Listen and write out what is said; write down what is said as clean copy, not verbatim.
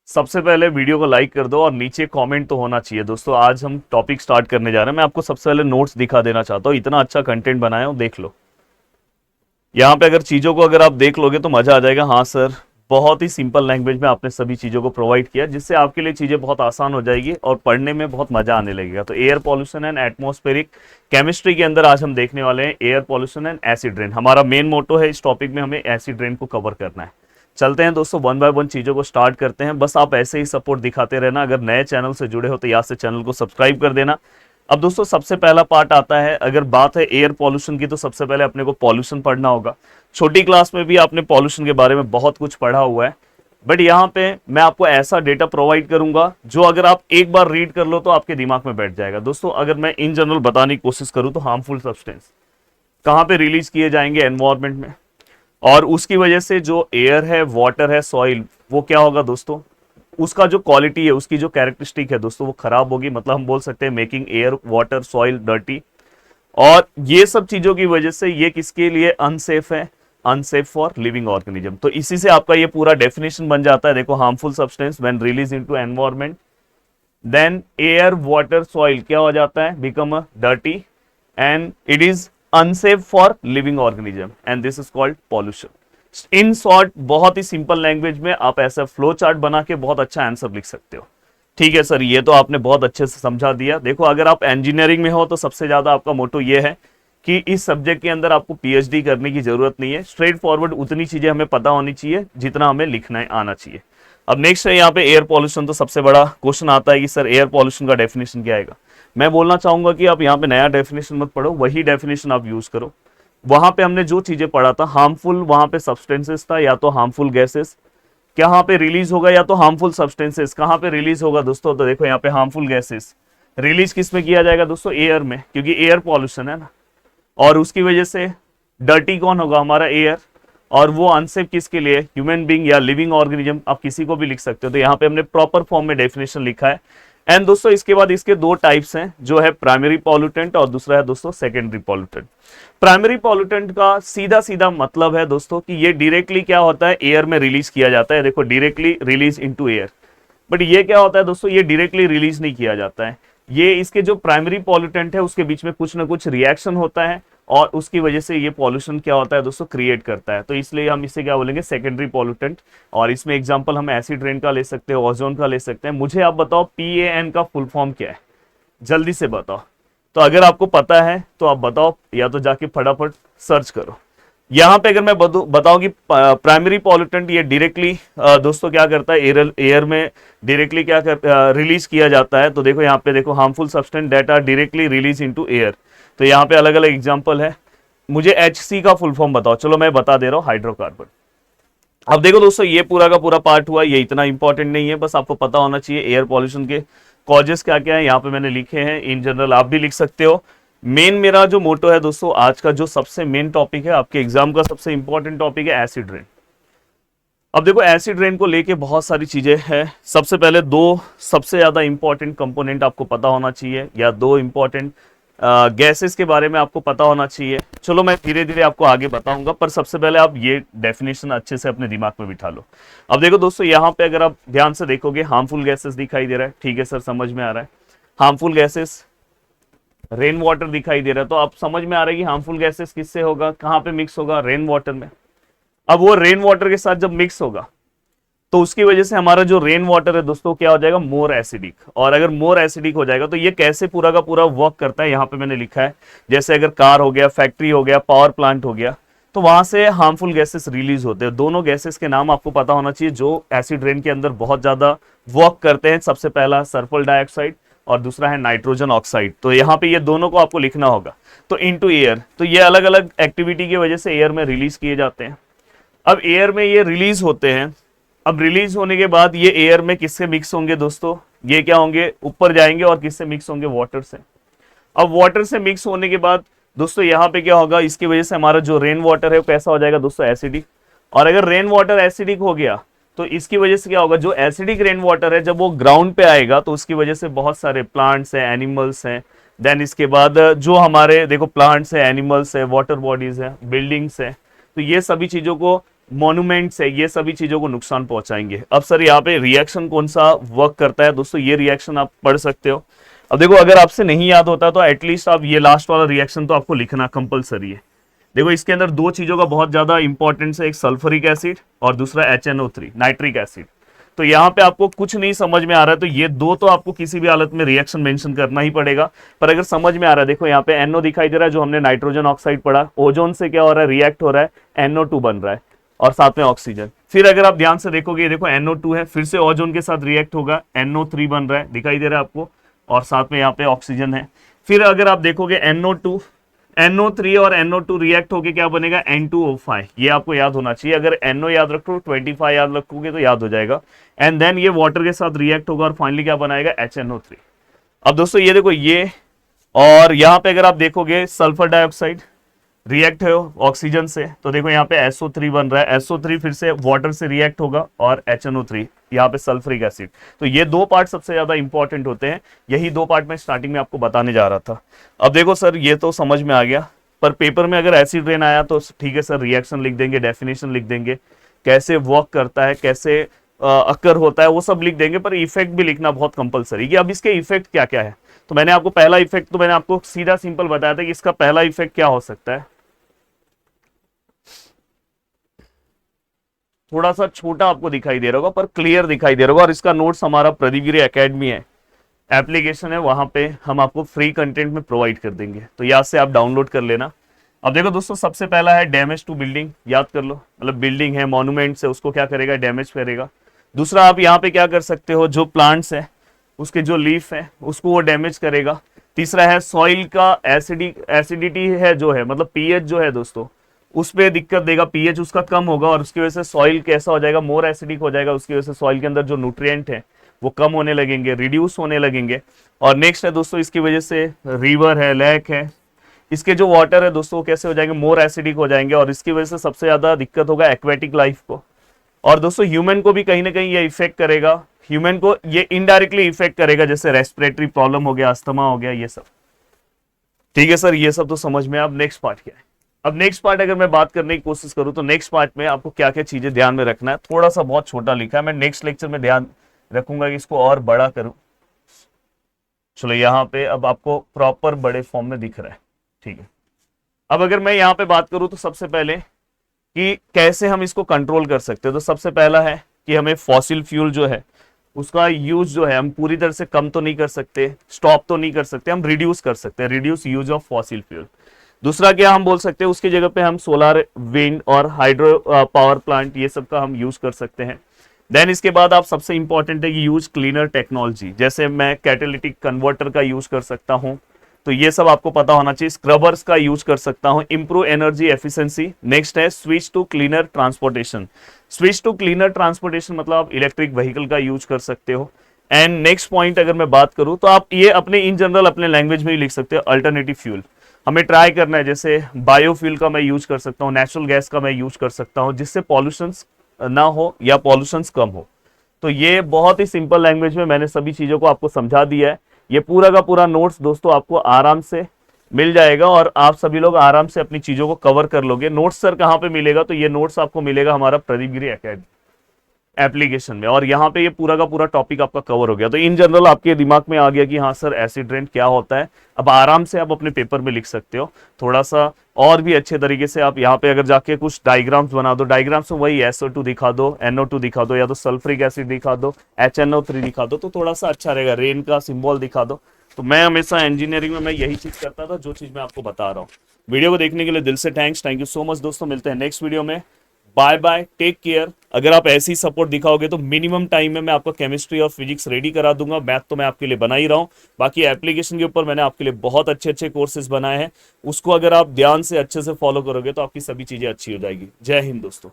सबसे पहले वीडियो को लाइक कर दो और नीचे कमेंट तो होना चाहिए। दोस्तों आज हम टॉपिक स्टार्ट करने जा रहे हैं। मैं आपको सबसे पहले नोट्स दिखा देना चाहता हूँ, इतना अच्छा कंटेंट बनाया हूँ, देख लो। यहाँ पे अगर चीज़ों को अगर आप देख लोगे तो मज़ा आ जाएगा। हाँ सर, बहुत ही सिंपल लैंग्वेज में आपने सभी चीज़ों को प्रोवाइड किया, जिससे आपके लिए चीज़ें बहुत आसान हो जाएगी और पढ़ने में बहुत मज़ा आने लगेगा। तो air pollution and atmospheric chemistry के अंदर आज हम देखने वाले हैं air pollution and acid rain. हमारा मेन मोटो है इस टॉपिक में, हमें एसिड रेन को कवर करना है। चलते हैं दोस्तों, वन बाय वन चीज़ों को स्टार्ट करते हैं। बस आप ऐसे ही सपोर्ट दिखाते रहना। अगर नए चैनल से जुड़े हो तो यहाँ से चैनल को सब्सक्राइब कर देना। अब दोस्तों सबसे पहला पार्ट आता है, अगर बात है एयर पॉल्यूशन की तो सबसे पहले अपने को पॉल्यूशन पढ़ना होगा। छोटी क्लास में भी आपने पॉल्यूशन के बारे में बहुत कुछ पढ़ा हुआ है, बट यहाँ पे मैं आपको ऐसा डेटा प्रोवाइड करूंगा जो अगर आप एक बार रीड कर लो तो आपके दिमाग में बैठ जाएगा। दोस्तों अगर मैं इन जनरल बताने की कोशिश करूं तो हार्मफुल सब्सटेंस कहाँ पे रिलीज किए जाएंगे, एनवायरमेंट में, और उसकी वजह से जो एयर है, वाटर है, सॉइल, वो क्या होगा दोस्तों, उसका जो क्वालिटी है, उसकी जो कैरेक्टरिस्टिक है दोस्तों, वो खराब होगी। मतलब हम बोल सकते हैं making air, water, soil dirty. और ये सब चीजों की वजह से ये किसके लिए अनसेफ है, अनसेफ फॉर लिविंग ऑर्गेनिज्म। तो इसी से आपका ये पूरा डेफिनेशन बन जाता है। देखो, harmful substance when release into environment, then air, water, soil क्या हो जाता है, become a dirty and it is unsafe for living organism and this is called pollution. In short, बहुत ही सिंपल लैंग्वेज में आप ऐसा फ्लो चार्ट बना के बहुत अच्छा आंसर लिख सकते हो। ठीक है सर, ये तो आपने बहुत अच्छे से समझा दिया। देखो, अगर आप इंजीनियरिंग में हो तो सबसे ज्यादा आपका मोटो ये है कि इस सब्जेक्ट के अंदर आपको पीएचडी करने की जरूरत नहीं है। स्ट्रेट फॉरवर्ड उतनी चीजें हमें पता होनी चाहिए जितना हमें लिखना आना चाहिए। अब नेक्स्ट है यहाँ पे एयर पॉल्यूशन। तो सबसे बड़ा क्वेश्चन आता है कि सर एयर पॉल्यूशन का डेफिनेशन क्या आएगा। मैं बोलना चाहूंगा कि आप यहाँ पे नया डेफिनेशन मत पढ़ो, वही डेफिनेशन आप यूज करो। वहां पे हमने जो चीजें पढ़ा था, हार्मफुल वहां पे सब्सटेंसेस था, या तो हार्मफुल गैसेस कहाँ पे रिलीज होगा, या तो हार्मफुल सब्सटेंसेस कहाँ पे रिलीज होगा दोस्तों। तो देखो यहाँ पे हार्मफुल गैसेस रिलीज किस में किया जाएगा दोस्तों, एयर में, क्योंकि एयर पॉल्यूशन है ना। और उसकी वजह से डर्टी कौन होगा, हमारा एयर। और वो अनसेफ किसके लिए, ह्यूमन बींग या लिविंग ऑर्गेनिज्म, आप किसी को भी लिख सकते हो। तो यहाँ पे हमने प्रॉपर फॉर्म में डेफिनेशन लिखा है। एंड दोस्तों इसके बाद इसके दो टाइप्स हैं, जो है प्राइमरी पॉल्यूटेंट और दूसरा है दोस्तों सेकेंडरी पॉल्यूटेंट। प्राइमरी पॉल्यूटेंट का सीधा सीधा मतलब है दोस्तों कि ये डायरेक्टली क्या होता है, एयर में रिलीज किया जाता है। देखो, directly release into air. But ये क्या होता है दोस्तों, ये डायरेक्टली रिलीज नहीं किया जाता है। ये इसके जो प्राइमरी पॉल्यूटेंट है उसके बीच में कुछ ना कुछ रिएक्शन होता है और उसकी वजह से ये पॉल्यूशन क्या होता है दोस्तों, क्रिएट करता है। तो इसलिए हम इसे क्या बोलेंगे, सेकेंडरी पॉल्यूटेंट। और इसमें एग्जांपल हम एसिड रेन का ले सकते हैं, ओजोन का ले सकते हैं। मुझे आप बताओ PAN का फुल फॉर्म क्या है, जल्दी से बताओ। तो अगर आपको पता है तो आप बताओ, या तो जाके फटाफट सर्च करो। यहाँ पे अगर मैं बताऊं कि प्राइमरी पॉल्यूटेंट ये डायरेक्टली दोस्तों क्या करता है, एयर में डायरेक्टली क्या रिलीज किया जाता है। तो देखो यहाँ पे, देखो, harmful substance that are directly release into air. तो यहाँ पे अलग अलग एग्जांपल है। मुझे HC का फुल फॉर्म बताओ। चलो मैं बता दे रहा हूँ, हाइड्रोकार्बन। अब देखो दोस्तों, ये पूरा का पूरा पार्ट हुआ, ये इतना इंपॉर्टेंट नहीं है, बस आपको पता होना चाहिए एयर पॉल्यूशन के कॉजेस क्या क्या है। यहाँ पे मैंने लिखे हैं, इन जनरल आप भी लिख सकते हो। मेन मेरा जो मोटो है दोस्तों, आज का जो सबसे मेन टॉपिक है, आपके एग्जाम का सबसे इंपॉर्टेंट टॉपिक है एसिड रेन। अब देखो, एसिड रेन को लेके बहुत सारी चीजें हैं। सबसे पहले दो सबसे ज्यादा इंपॉर्टेंट कंपोनेंट आपको पता होना चाहिए, या दो इंपॉर्टेंट गैसेस के बारे में आपको पता होना चाहिए। चलो मैं धीरे धीरे आपको आगे बताऊंगा, पर सबसे पहले आप ये डेफिनेशन अच्छे से अपने दिमाग में बिठा लो। अब देखो दोस्तों, यहाँ पे अगर आप ध्यान से देखोगे, हार्मफुल गैसेस दिखाई दे रहा है। ठीक है सर, समझ में आ रहा है। हार्मफुल गैसेस, रेन वाटर दिखाई दे रहा है। तो आप समझ में आ रहा है कि हार्मफुल गैसेस किससे होगा, कहां पे मिक्स होगा, रेन वाटर में। अब वो रेन वाटर के साथ जब मिक्स होगा तो उसकी वजह से हमारा जो रेन वाटर है दोस्तों क्या हो जाएगा, मोर एसिडिक। और अगर मोर एसिडिक हो जाएगा तो ये कैसे पूरा का पूरा वर्क करता है, यहाँ पे मैंने लिखा है। जैसे अगर कार हो गया, फैक्ट्री हो गया, पावर प्लांट हो गया, तो वहां से हार्मफुल गैसेस रिलीज होते हैं। दोनों गैसेस के नाम आपको पता होना चाहिए जो एसिड रेन के अंदर बहुत ज्यादा वर्क करते हैं। सबसे पहला सल्फर डाइऑक्साइड और दूसरा है नाइट्रोजन ऑक्साइड। तो यहाँ पे ये दोनों को आपको लिखना होगा। तो इनटू एयर, तो ये अलग अलग एक्टिविटी की वजह से एयर में रिलीज किए जाते हैं। अब एयर में ये रिलीज होते हैं। अब रिलीज होने के बाद ये एयर में किससे मिक्स होंगे दोस्तों, ये क्या होंगे, ऊपर जाएंगे और किससे मिक्स होंगे, वाटर से। अब वाटर से मिक्स होने के बाद दोस्तों यहाँ पे क्या होगा, इसकी वजह से हमारा जो रेन वाटर है वो कैसा हो जाएगा दोस्तों, एसिडिक। और अगर रेन वाटर एसिडिक हो गया तो इसकी वजह से क्या होगा, जो एसिडिक रेन वाटर है जब वो ग्राउंड पे आएगा तो उसकी वजह से बहुत सारे प्लांट्स हैं, एनिमल्स हैं। देन इसके बाद जो हमारे देखो प्लांट्स है, एनिमल्स है, वाटर बॉडीज है, बिल्डिंग्स है, तो ये सभी चीजों को मॉन्यूमेंट्स है, ये सभी चीजों को नुकसान पहुंचाएंगे। अब सर यहाँ पे रिएक्शन कौन सा वर्क करता है दोस्तों, ये रिएक्शन आप पढ़ सकते हो। अब देखो अगर आपसे नहीं याद होता तो एटलीस्ट आप ये लास्ट वाला रिएक्शन तो आपको लिखना कंपलसरी है। देखो इसके अंदर दो चीजों का बहुत ज्यादा इंपॉर्टेंस है, एक सल्फ्यूरिक एसिड और दूसरा HNO3 नाइट्रिक एसिड। तो यहाँ पे आपको कुछ नहीं समझ में आ रहा है तो ये दो तो आपको किसी भी हालत में रिएक्शन मेंशन करना ही पड़ेगा। पर अगर समझ में आ रहा है, देखो यहाँ पे NO दिखाई दे रहा है, जो हमने नाइट्रोजन ऑक्साइड पढ़ा, ओजोन से क्या हो रहा है, रिएक्ट हो रहा है, NO2 बन रहा है और साथ में ऑक्सीजन। फिर अगर आप ध्यान से देखोगे, देखो NO2 है, फिर से ओजोन के साथ रिएक्ट होगा, NO3 बन रहा है, दिखाई दे रहा है आपको, और साथ में यहाँ पे ऑक्सीजन है। फिर अगर आप देखोगे NO3 और NO2 रिएक्ट होके क्या बनेगा, N2O5। ये आपको याद होना चाहिए, अगर NO याद रखो 25 याद रखोगे तो याद हो जाएगा। एंड देन ये वाटर के साथ रिएक्ट होगा और फाइनली क्या बनाएगा, HNO3। अब दोस्तों ये देखो ये, और यहाँ पे अगर आप देखोगे सल्फर डाइऑक्साइड रिएक्ट है ऑक्सीजन से, तो देखो यहाँ पे SO3 बन रहा है, SO3 फिर से वाटर से रिएक्ट होगा और HNO3 यहाँ पे सल्फ्यूरिक एसिड। तो ये दो पार्ट सबसे ज्यादा इंपॉर्टेंट होते हैं, यही दो पार्ट मैं स्टार्टिंग में आपको बताने जा रहा था। अब देखो सर ये तो समझ में आ गया, पर पेपर में अगर एसिड रेन आया तो ठीक है सर, रिएक्शन लिख देंगे, डेफिनेशन लिख देंगे, कैसे वर्क करता है, कैसे अकर होता है, वो सब लिख देंगे, पर इफेक्ट भी लिखना बहुत कंपलसरी। कि अब इसके इफेक्ट क्या क्या है, तो मैंने आपको पहला इफेक्ट तो मैंने आपको सीधा सिंपल बताया था कि इसका पहला इफेक्ट क्या हो सकता है। थोड़ा सा छोटा आपको दिखाई दे रहा होगा पर क्लियर दिखाई दे रहा होगा, और इसका नोट्स हमारा प्रदीप गिरी एकेडमी है, एप्लीकेशन है, वहां पे हम आपको फ्री कंटेंट में प्रोवाइड कर देंगे, तो यहाँ से आप डाउनलोड कर लेना। अब देखो दोस्तों सबसे पहला है डैमेज टू बिल्डिंग, याद कर लो, मतलब बिल्डिंग है, मॉन्यूमेंट्स है, उसको क्या करेगा, डैमेज करेगा। दूसरा आप यहाँ पे क्या कर सकते हो, जो प्लांट्स है उसके जो लीफ है उसको वो डैमेज करेगा। तीसरा है सॉइल का एसिडिटी है जो है, मतलब पीएच जो है दोस्तों, उस पर दिक्कत देगा, पीएच उसका कम होगा और उसकी वजह से सॉइल कैसा हो जाएगा, मोर एसिडिक हो जाएगा, उसकी वजह से सॉइल के अंदर जो न्यूट्रिएंट है वो कम होने लगेंगे, रिड्यूस होने लगेंगे। और नेक्स्ट है दोस्तों, इसकी वजह से रिवर है, लेक है, इसके जो वाटर है दोस्तों कैसे हो जाएंगे, मोर एसिडिक हो जाएंगे, और इसकी वजह से सबसे ज्यादा दिक्कत होगा एक्वेटिक लाइफ को। और दोस्तों ह्यूमन को भी कहीं ना कहीं ये इफेक्ट करेगा, ह्यूमन को ये इनडायरेक्टली इफेक्ट करेगा, जैसे रेस्पिरेटरी प्रॉब्लम हो गया, अस्थमा हो गया, ये सब। ठीक है सर, ये सब तो समझ में। अब नेक्स्ट पार्ट क्या है, अब नेक्स्ट पार्ट अगर मैं बात करने की कोशिश करूं तो नेक्स्ट पार्ट में आपको क्या क्या चीजें ध्यान में रखना है, थोड़ा सा बहुत छोटा लिखा है, मैं नेक्स्ट लेक्चर में ध्यान रखूंगा कि इसको और बड़ा करूं। चलो यहाँ पे अब आपको प्रॉपर बड़े फॉर्म में दिख रहा है, ठीक है। अब अगर मैं यहाँ पे बात करूं तो सबसे पहले कि कैसे हम इसको कंट्रोल कर सकते हैं, तो सबसे पहला है कि हमें फॉसिल फ्यूल जो है उसका यूज जो है हम पूरी तरह से कम तो नहीं कर सकते, स्टॉप तो नहीं कर सकते, हम रिड्यूस कर सकते हैं, reduce use of fossil fuel. दूसरा क्या हम बोल सकते हैं, उसकी जगह पे हम सोलर, विंड और हाइड्रो पावर प्लांट ये सब का हम यूज कर सकते हैं। देन इसके बाद आप सबसे इंपॉर्टेंट है कि यूज क्लीनर टेक्नोलॉजी, जैसे मैं कैटालिटिक कन्वर्टर का यूज कर सकता हूं, तो ये सब आपको पता होना चाहिए। स्क्रबर्स का यूज कर सकता हूं, इंप्रूव एनर्जी एफिशिएंसी। नेक्स्ट है switch to cleaner transportation, switch to cleaner transportation मतलब आप इलेक्ट्रिक व्हीकल का यूज कर सकते हो। एंड नेक्स्ट पॉइंट अगर मैं बात करूं तो आप ये अपने इन जनरल अपने लैंग्वेज में ही लिख सकते हो, अल्टरनेटिव फ्यूल हमें ट्राई करना है, जैसे बायोफ्यूल का मैं यूज कर सकता हूँ, नेचुरल गैस का मैं यूज कर सकता हूँ, जिससे पॉल्यूशन ना हो या पॉल्यूशन कम हो। तो ये बहुत ही सिंपल लैंग्वेज में मैंने सभी चीजों को आपको समझा दिया है। ये पूरा का पूरा नोट्स दोस्तों आपको आराम से मिल जाएगा और आप सभी लोग आराम से अपनी चीजों को कवर कर लोगे। नोट्स सर कहाँ पे मिलेगा, तो ये नोट्स आपको मिलेगा हमारा प्रदीप गिरी एकेडमी एप्लीकेशन में, और यहाँ पे ये पूरा का पूरा टॉपिक आपका कवर हो गया। तो इन जनरल आपके दिमाग में आ गया कि हाँ सर एसिड रेन क्या होता है, अब आराम से आप अपने पेपर में लिख सकते हो। थोड़ा सा और भी अच्छे तरीके से आप यहाँ पे अगर जाके कुछ डायग्राम्स बना दो, डायग्राम्स में वही SO2 दिखा दो, NO2 दिखा दो, या तो सल्फ्यूरिक एसिड दिखा दो, HNO3 दिखा दो, तो थोड़ा सा अच्छा रहेगा, रेन का सिंबल दिखा दो। तो मैं हमेशा इंजीनियरिंग में मैं यही चीज करता था, जो चीज मैं आपको बता रहा हूँ। वीडियो को देखने के लिए दिल से थैंक यू सो मच दोस्तों, मिलते हैं नेक्स्ट वीडियो में, बाय बाय, टेक केयर। अगर आप ऐसी सपोर्ट दिखाओगे तो मिनिमम टाइम में मैं आपका केमिस्ट्री और फिजिक्स रेडी करा दूंगा, मैथ तो मैं आपके लिए बना ही रहा हूँ, बाकी एप्लीकेशन के ऊपर मैंने आपके लिए बहुत अच्छे अच्छे कोर्सेज बनाए हैं, उसको अगर आप ध्यान से अच्छे से फॉलो करोगे तो आपकी सभी चीजें अच्छी हो जाएगी। जय हिंद दोस्तों।